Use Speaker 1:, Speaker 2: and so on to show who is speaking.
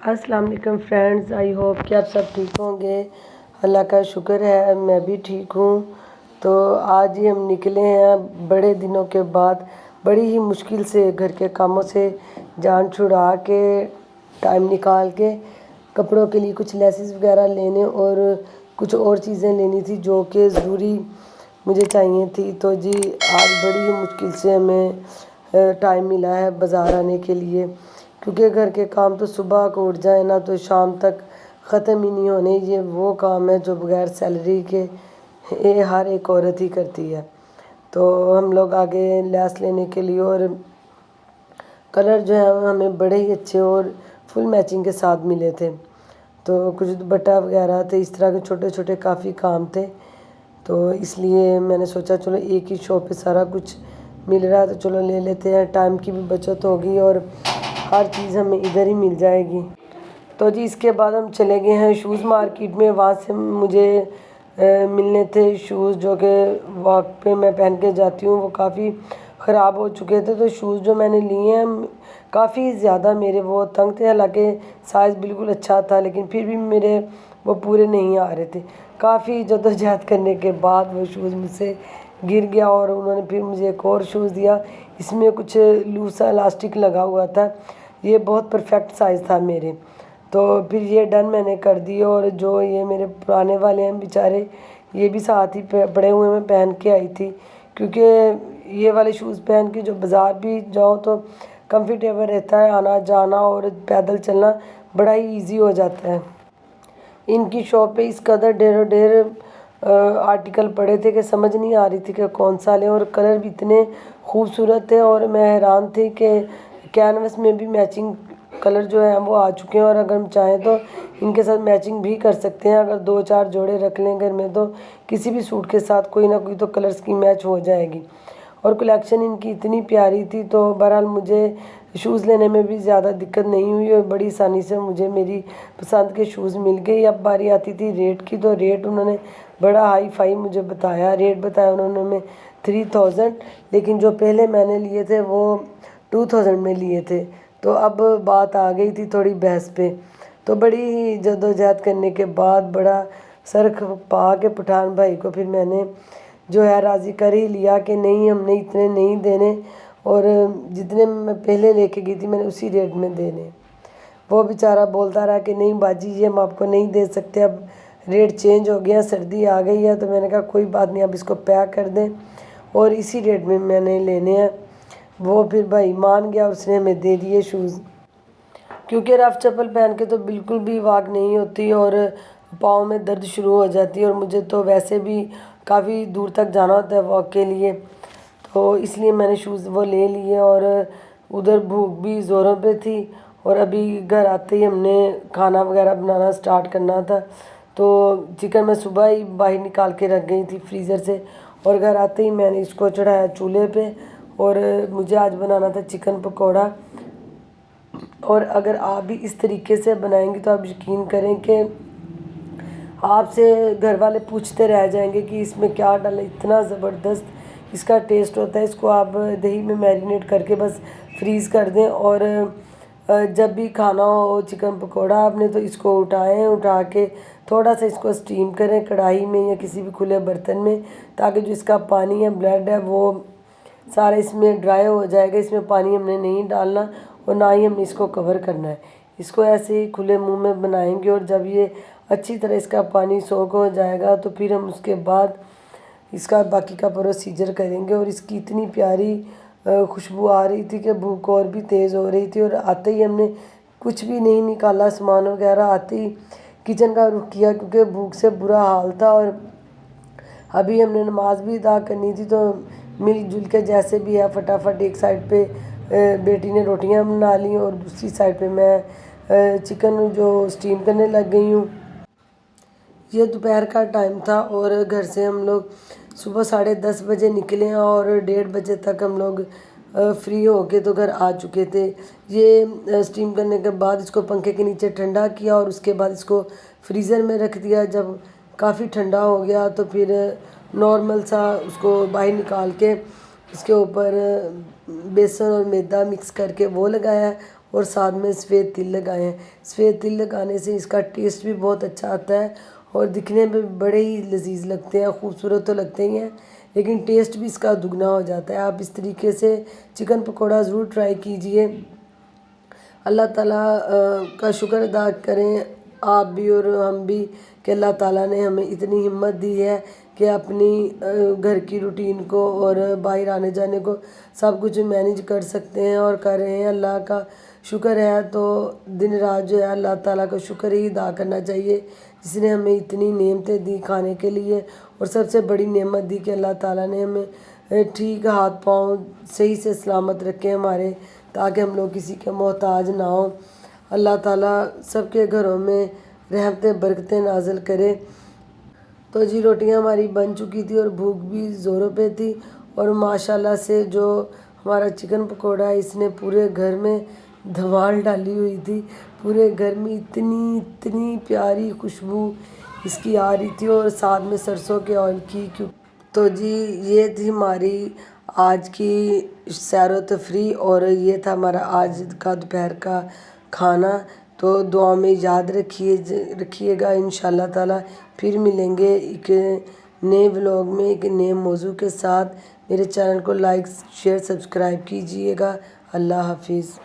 Speaker 1: अस्सलाम वालेकुम friends, I hope कि आप सब ठीक होंगे। अल्लाह का शुक्र है मैं भी ठीक हूँ। तो आज ही हम निकले हैं बड़े दिनों के बाद, बड़ी ही मुश्किल से घर के कामों से जान छुड़ा के टाइम निकाल के कपड़ों के लिए कुछ लेसेस वगैरह लेने और कुछ और चीज़ें लेनी थी जो कि ज़रूरी मुझे चाहिए थी। तो जी आज बड़ी ही मुश्किल से हमें टाइम मिला है बाज़ार आने के लिए, क्योंकि घर के काम तो सुबह को उठ जाए ना तो शाम तक ख़त्म ही नहीं होने। ये वो काम है जो बगैर सैलरी के ये हर एक औरत ही करती है। तो हम लोग आगे लेस लेने के लिए और कलर जो है हमें बड़े ही अच्छे और फुल मैचिंग के साथ मिले थे। तो कुछ दुपट्टा वगैरह थे, इस तरह के छोटे छोटे काफ़ी काम थे। तो इसलिए मैंने सोचा चलो एक ही शॉप पे सारा कुछ मिल रहा है तो चलो ले लेते हैं, टाइम की भी बचत होगी और हर चीज़ हमें इधर ही मिल जाएगी। तो जी इसके बाद हम चले गए हैं शूज़ मार्केट में। वहाँ से मुझे मिलने थे शूज़ जो कि वॉक पे मैं पहन के जाती हूँ, वो काफ़ी ख़राब हो चुके थे। तो शूज़ जो मैंने लिए हैं काफ़ी ज़्यादा मेरे वो तंग थे, हालांकि साइज़ बिल्कुल अच्छा था लेकिन फिर भी मेरे वो पूरे नहीं आ रहे थे। काफ़ी जद्दोजहद करने के बाद वो शूज़ मुझसे गिर गया और उन्होंने फिर मुझे एक और शूज़ दिया, इसमें कुछ लूज़ सा इलास्टिक लगा हुआ था। ये बहुत परफेक्ट साइज़ था मेरे। तो फिर ये डन मैंने कर दी और जो ये मेरे पुराने वाले हैं बेचारे, ये भी साथ ही पड़े हुए मैं पहन के आई थी, क्योंकि ये वाले शूज़ पहन के जो बाज़ार भी जाओ तो कंफर्टेबल रहता है, आना जाना और पैदल चलना बड़ा ही ईजी हो जाता है। इनकी शॉप पे इस कदर ढेरों ढेर आर्टिकल पड़े थे कि समझ नहीं आ रही थी कि कौन सा लें, और कलर भी इतने खूबसूरत थे और मैं हैरान थी कि कैनवस में भी मैचिंग कलर जो है वो आ चुके हैं और अगर हम चाहें तो इनके साथ मैचिंग भी कर सकते हैं। अगर 2-4 जोड़े रख लें घर में तो किसी भी सूट के साथ कोई ना कोई तो कलर्स की मैच हो जाएगी। और कलेक्शन इनकी इतनी प्यारी थी तो बहरहाल मुझे शूज़ लेने में भी ज़्यादा दिक्कत नहीं हुई और बड़ी आसानी से मुझे मेरी पसंद के शूज़ मिल गए। अब बारी आती थी रेट की, तो रेट उन्होंने बड़ा हाई फाई मुझे बताया, रेट बताया उन्होंने में 3000, लेकिन जो पहले मैंने लिए थे वो 2000 में लिए थे। तो अब बात आ गई थी थोड़ी बहस पे। तो बड़ी ही जद्दोजहद करने के बाद बड़ा सर खपा के पठान भाई को फिर मैंने जो है राज़ी कर ही लिया कि नहीं हमने इतने नहीं देने और जितने मैं पहले लेके गई थी मैंने उसी रेट में देने। वो बेचारा बोलता रहा कि नहीं बाजी ये हम आपको नहीं दे सकते, अब रेट चेंज हो गया, सर्दी आ गई है। तो मैंने कहा कोई बात नहीं, अब इसको पैक कर दें और इसी रेट में मैंने लेने हैं। वो फिर भाई मान गया, उसने हमें दे दिए शूज़, क्योंकि रफ़ चप्पल पहन के तो बिल्कुल भी वॉक नहीं होती और पाँव में दर्द शुरू हो जाती है और मुझे तो वैसे भी काफ़ी दूर तक जाना होता है वॉक के लिए। तो इसलिए मैंने शूज़ वो ले लिए और उधर भूख भी ज़ोरों पे थी और अभी घर आते ही हमने खाना वगैरह बनाना स्टार्ट करना था। तो चिकन मैं सुबह ही बाहर निकाल के रख गई थी फ्रीज़र से और घर आते ही मैंने इसको चढ़ाया चूल्हे पे और मुझे आज बनाना था चिकन पकौड़ा। और अगर आप भी इस तरीके से बनाएंगे तो आप यकीन करें कि आपसे घर वाले पूछते रह जाएंगे कि इसमें क्या डाला, इतना ज़बरदस्त इसका टेस्ट होता है। इसको आप दही में मैरिनेट करके बस फ्रीज़ कर दें और जब भी खाना हो चिकन पकौड़ा आपने तो इसको उठाएं, उठा के थोड़ा सा इसको स्टीम करें कढ़ाई में या किसी भी खुले बर्तन में, ताकि जो इसका पानी है ब्लड है वो सारा इसमें ड्राई हो जाएगा। इसमें पानी हमने नहीं डालना और ना ही हमने इसको कवर करना है। इसको ऐसे ही खुले मुंह में बनाएंगे और जब ये अच्छी तरह इसका पानी सोख हो जाएगा तो फिर हम उसके बाद इसका बाकी का प्रोसीजर करेंगे। और इसकी इतनी प्यारी खुशबू आ रही थी कि भूख और भी तेज़ हो रही थी और आते ही हमने कुछ भी नहीं निकाला सामान वगैरह, आते ही किचन का रुख किया क्योंकि भूख से बुरा हाल था। और अभी हमने नमाज़ भी अदा करनी थी तो मिलजुल के जैसे भी है फटाफट एक साइड पे बेटी ने रोटियां बना ली और दूसरी साइड पे मैं चिकन जो स्टीम करने लग गई हूँ। ये दोपहर का टाइम था और घर से हम लोग सुबह 10:30 बजे निकले हैं और 1:30 बजे तक हम लोग फ्री हो के तो घर आ चुके थे। ये स्टीम करने के बाद इसको पंखे के नीचे ठंडा किया और उसके बाद इसको फ्रीज़र में रख दिया। जब काफ़ी ठंडा हो गया तो फिर नॉर्मल सा उसको बाहर निकाल के इसके ऊपर बेसन और मैदा मिक्स करके वो लगाया اور ساتھ میں سفید تل لگائے ہیں۔ سفید تل لگانے سے اس کا ٹیسٹ بھی بہت اچھا آتا ہے اور دکھنے میں بڑے ہی لذیذ لگتے ہیں، خوبصورت تو لگتے ہی ہیں لیکن ٹیسٹ بھی اس کا دگنا ہو جاتا ہے۔ آپ اس طریقے سے چکن پکوڑا ضرور ٹرائی کیجئے۔ اللہ تعالیٰ کا شکر ادا کریں آپ بھی اور ہم بھی کہ اللہ تعالیٰ نے ہمیں اتنی ہمت دی ہے کہ اپنی گھر کی روٹین کو اور باہر آنے جانے کو سب کچھ مینیج کر سکتے ہیں اور کر رہے ہیں۔ اللہ کا شکر ہے، تو دن رات جو ہے اللہ تعالیٰ کا شکر ہی ادا کرنا چاہیے جس نے ہمیں اتنی نعمتیں دی کھانے کے لیے، اور سب سے بڑی نعمت دی کہ اللہ تعالیٰ نے ہمیں ٹھیک ہاتھ پاؤں صحیح سے سلامت رکھے ہمارے، تاکہ ہم لوگ کسی کے محتاج نہ ہوں۔ اللہ تعالیٰ سب کے گھروں میں رحمتیں برکتیں نازل کرے۔ تو جی روٹیاں ہماری بن چکی تھی اور بھوک بھی زوروں پہ تھی، اور ماشاءاللہ سے جو ہمارا چکن پکوڑا ہے اس نے پورے گھر میں دھمال ڈالی ہوئی تھی۔ پورے گھر میں اتنی پیاری خوشبو اس کی آ رہی تھی، اور ساتھ میں سرسوں کے آئل کی۔ تو جی یہ تھی ہماری آج کی سیر و تفریح، اور یہ تھا ہمارا آج کا دوپہر کا کھانا۔ تو دعا میں یاد رکھیے گا، انشاءاللہ تعالیٰ پھر ملیں گے ایک نئے ولاگ میں ایک نئے موضوع کے ساتھ۔ میرے چینل کو لائک شیئر سبسکرائب کیجئے گا۔ اللہ حافظ۔